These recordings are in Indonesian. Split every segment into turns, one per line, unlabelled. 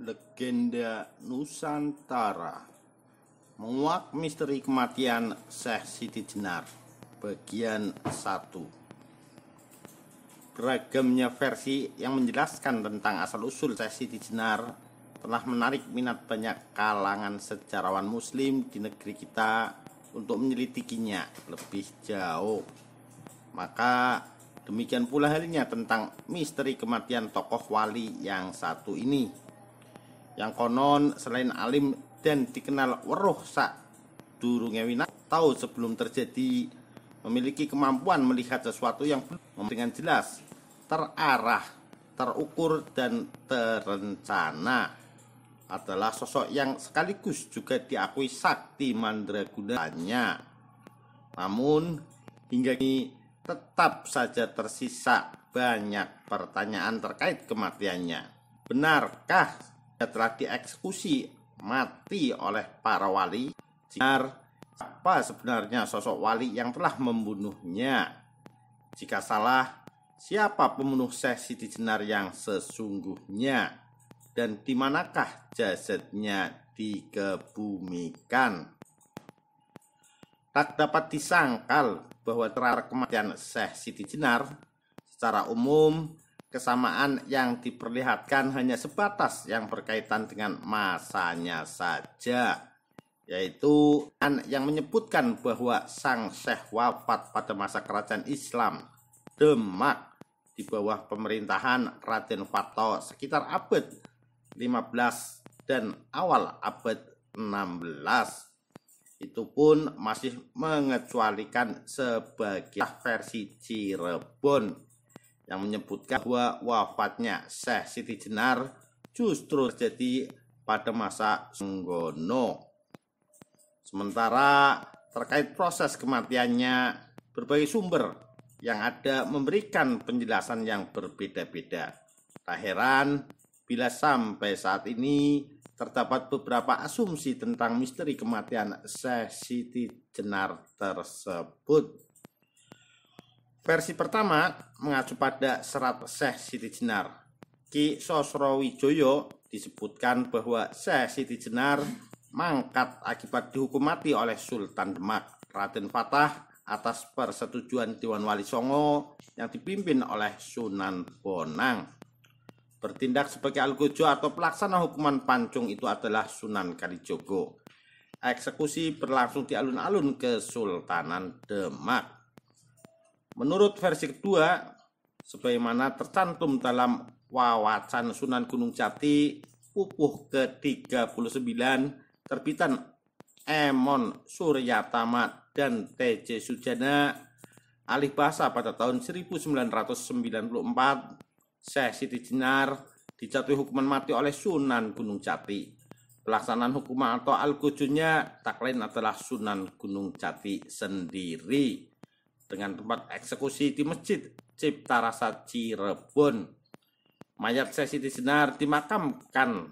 Legenda Nusantara, menguak misteri kematian Syekh Siti Jenar, bagian 1. Beragamnya versi yang menjelaskan tentang asal-usul Syekh Siti Jenar telah menarik minat banyak kalangan sejarawan muslim di negeri kita untuk menyelidikinya lebih jauh. Maka demikian pula halnya tentang misteri kematian tokoh wali yang satu ini, yang konon selain alim dan dikenal weruh sak durunge winat tahu sebelum terjadi, memiliki kemampuan melihat sesuatu yang dengan jelas, terarah, terukur, dan terencana, adalah sosok yang sekaligus juga diakui sakti mandragunanya. Namun hingga kini tetap saja tersisa banyak pertanyaan terkait kematiannya. Benarkah dia telah dieksekusi mati oleh para wali? Siapa sebenarnya sosok wali yang telah membunuhnya? Jika salah, siapa pembunuh Syekh Siti Jenar yang sesungguhnya? Dan di manakah jasadnya dikebumikan? Tak dapat disangkal bahwa terhadap kematian Syekh Siti Jenar, secara umum kesamaan yang diperlihatkan hanya sebatas yang berkaitan dengan masanya saja, yaitu yang menyebutkan bahwa sang Syekh wafat pada masa kerajaan Islam Demak di bawah pemerintahan Raden Fatto sekitar abad 15 dan awal abad 16. Itu pun masih mengecualikan sebagian versi Cirebon yang menyebutkan bahwa wafatnya Syekh Siti Jenar justru terjadi pada masa Senggono. Sementara terkait proses kematiannya, berbagai sumber yang ada memberikan penjelasan yang berbeda-beda. Tak heran bila sampai saat ini terdapat beberapa asumsi tentang misteri kematian Syekh Siti Jenar tersebut. Versi pertama mengacu pada serat Syekh Siti Jenar. Ki Sosrowijoyo disebutkan bahwa Syekh Siti Jenar mangkat akibat dihukum mati oleh Sultan Demak Raden Fatah atas persetujuan Dewan Wali Songo yang dipimpin oleh Sunan Bonang. Bertindak sebagai algojo atau pelaksana hukuman pancung itu adalah Sunan Kalijogo. Eksekusi berlangsung di alun-alun Kesultanan Demak. Menurut versi kedua, sebagaimana tercantum dalam Wawacan Sunan Gunung Jati pupuh ke-39 terbitan Emon Suryatama dan T.J. Sujana alih bahasa pada tahun 1994, Syekh Siti Jenar dijatuhi hukuman mati oleh Sunan Gunung Jati. Pelaksanaan hukuman atau algojonya tak lain adalah Sunan Gunung Jati sendiri, dengan tempat eksekusi di Masjid Cipta Rasa Cirebon. Mayat Syekh Siti Jenar dimakamkan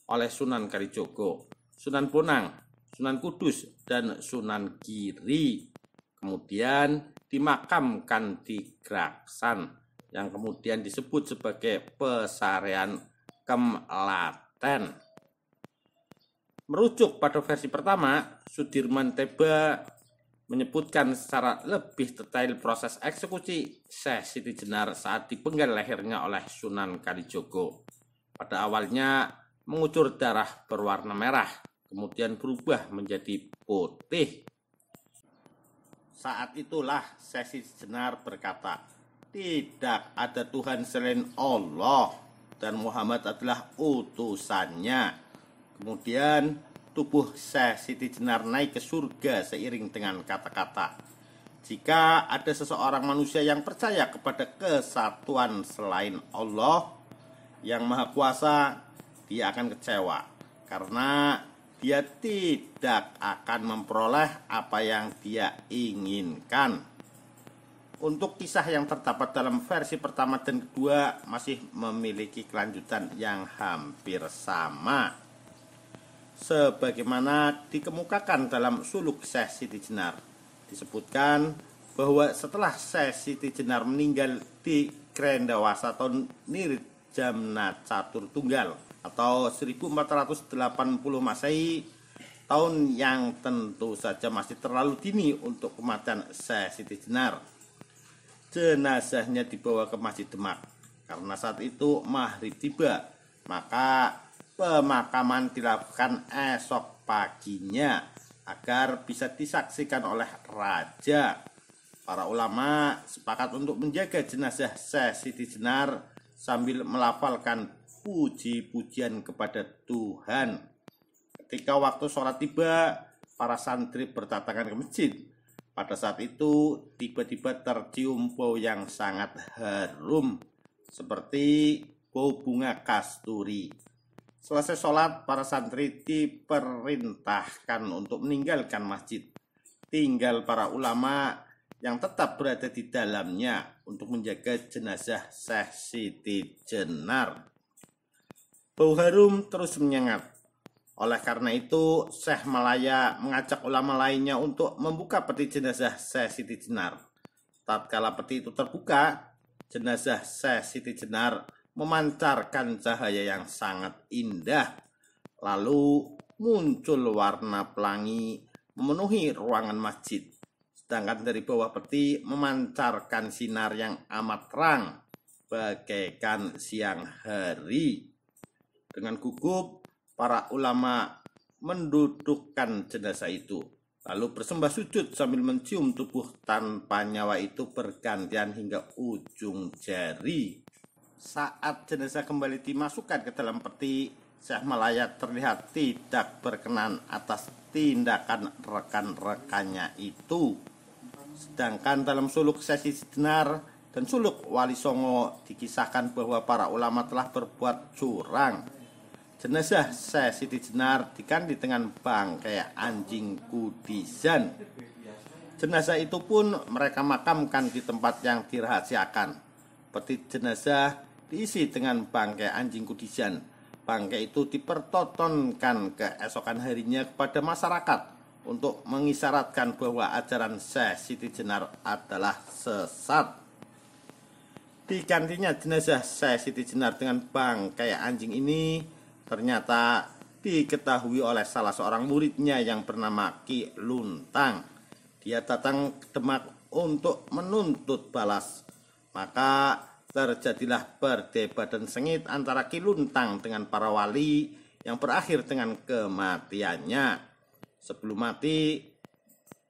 oleh Sunan Kalijogo, Sunan Bonang, Sunan Kudus, dan Sunan Giri. Kemudian dimakamkan di Graksan, yang kemudian disebut sebagai Pesarean Kemlaten. Merujuk pada versi pertama, Sudirman Teba menyebutkan secara lebih detail proses eksekusi Syekh Siti Jenar saat dipenggal lehernya oleh Sunan Kalijogo. Pada awalnya mengucur darah berwarna merah, kemudian berubah menjadi putih. Saat itulah Syekh Siti Jenar berkata, "Tidak ada Tuhan selain Allah dan Muhammad adalah utusannya." Kemudian tubuh Syekh Siti Jenar naik ke surga seiring dengan kata-kata, "Jika ada seseorang manusia yang percaya kepada kesatuan selain Allah yang Maha Kuasa, dia akan kecewa karena dia tidak akan memperoleh apa yang dia inginkan." Untuk kisah yang terdapat dalam versi pertama dan kedua masih memiliki kelanjutan yang hampir sama. Sebagaimana dikemukakan dalam suluk Syekh Siti Jenar, disebutkan bahwa setelah Syekh Siti Jenar meninggal di Grendawasa tahun Niri Jamna Catur Tunggal atau 1480 Masehi, tahun yang tentu saja masih terlalu dini untuk kematian Syekh Siti Jenar. Jenazahnya dibawa ke Masjid Demak. Karena saat itu maghrib tiba, maka pemakaman dilakukan esok paginya agar bisa disaksikan oleh raja. Para ulama sepakat untuk menjaga jenazah Syekh Siti Jenar sambil melafalkan puji-pujian kepada Tuhan. Ketika waktu sholat tiba, para santri berdatangan ke masjid. Pada saat itu tiba-tiba tercium bau yang sangat harum, seperti bau bunga kasturi. Selesai sholat, para santri diperintahkan untuk meninggalkan masjid. Tinggal para ulama yang tetap berada di dalamnya untuk menjaga jenazah Syekh Siti Jenar. Bau harum terus menyengat. Oleh karena itu, Syekh Malaya mengajak ulama lainnya untuk membuka peti jenazah Syekh Siti Jenar. Tatkala peti itu terbuka, jenazah Syekh Siti Jenar memancarkan cahaya yang sangat indah. Lalu muncul warna pelangi memenuhi ruangan masjid. Sedangkan dari bawah peti memancarkan sinar yang amat terang, bagaikan siang hari. Dengan gugup, para ulama mendudukkan jenazah itu, lalu bersembah sujud sambil mencium tubuh tanpa nyawa itu bergantian hingga ujung jari. Saat jenazah kembali dimasukkan ke dalam peti, Syekh Malaya terlihat tidak berkenan atas tindakan rekan-rekannya itu. Sedangkan dalam suluk Syekh Siti Jenar dan suluk Wali Songo dikisahkan bahwa para ulama telah berbuat curang. Jenazah Syekh Siti Jenar diganti dengan bangkai anjing Kudizan. Jenazah itu pun mereka makamkan di tempat yang dirahasiakan. Peti jenazah diisi dengan bangkai anjing Kudizan. Bangkai itu dipertontonkan keesokan harinya kepada masyarakat untuk mengisyaratkan bahwa ajaran Syekh Siti Jenar adalah sesat. Digantinya jenazah Syekh Siti Jenar dengan bangkai anjing ini ternyata diketahui oleh salah seorang muridnya yang bernama Ki Luntang. Dia datang ke Demak untuk menuntut balas. Maka terjadilah perdebatan sengit antara Ki Luntang dengan para wali yang berakhir dengan kematiannya. Sebelum mati,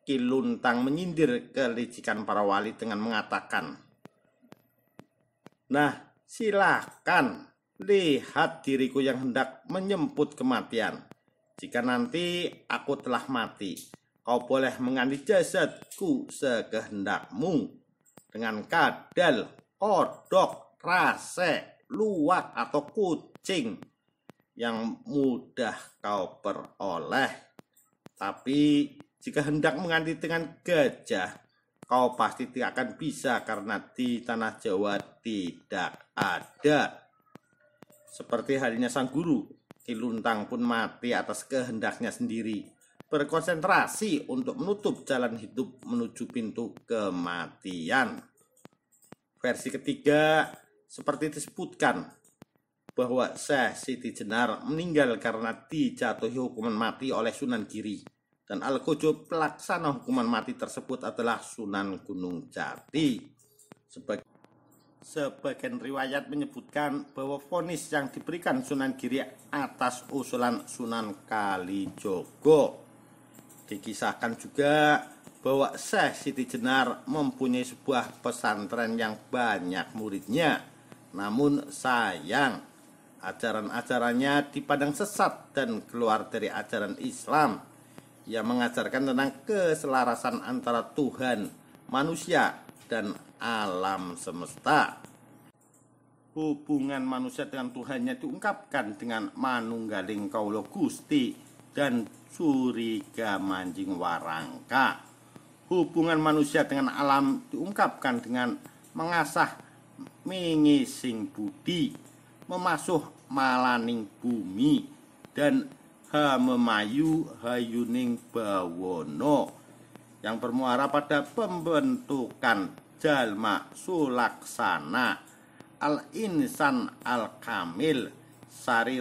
Ki Luntang menyindir kelicikan para wali dengan mengatakan, "Nah, silakan lihat diriku yang hendak menyemput kematian. Jika nanti aku telah mati, kau boleh mengganti jasadku sekehendakmu dengan kadal, kodok, rase, luwak atau kucing yang mudah kau peroleh. Tapi jika hendak mengganti dengan gajah, kau pasti tidak akan bisa karena di tanah Jawa tidak ada." Seperti halnya sang guru, Ki Luntang pun mati atas kehendaknya sendiri, berkonsentrasi untuk menutup jalan hidup menuju pintu kematian. Versi ketiga seperti disebutkan bahwa Syekh Siti Jenar meninggal karena dijatuhi hukuman mati oleh Sunan Giri, dan Al-Qojo pelaksana hukuman mati tersebut adalah Sunan Gunung Jati. Sebagian riwayat menyebutkan bahwa vonis yang diberikan Sunan Giri atas usulan Sunan Kalijogo. Dikisahkan juga bahwa Syekh Siti Jenar mempunyai sebuah pesantren yang banyak muridnya. Namun sayang, ajaran-ajarannya dipandang sesat dan keluar dari ajaran Islam. Ia mengajarkan tentang keselarasan antara Tuhan, manusia, dan alam semesta. Hubungan manusia dengan Tuhannya diungkapkan dengan manunggaling kaulo Gusti dan curiga manjing warangka. Hubungan manusia dengan alam diungkapkan dengan mengasah mingising budi, memasuh malaning bumi, dan hamemayu hayuning bawono, yang bermuara pada pembentukan jalma sulaksana Al-Insan Al-Kamil Sari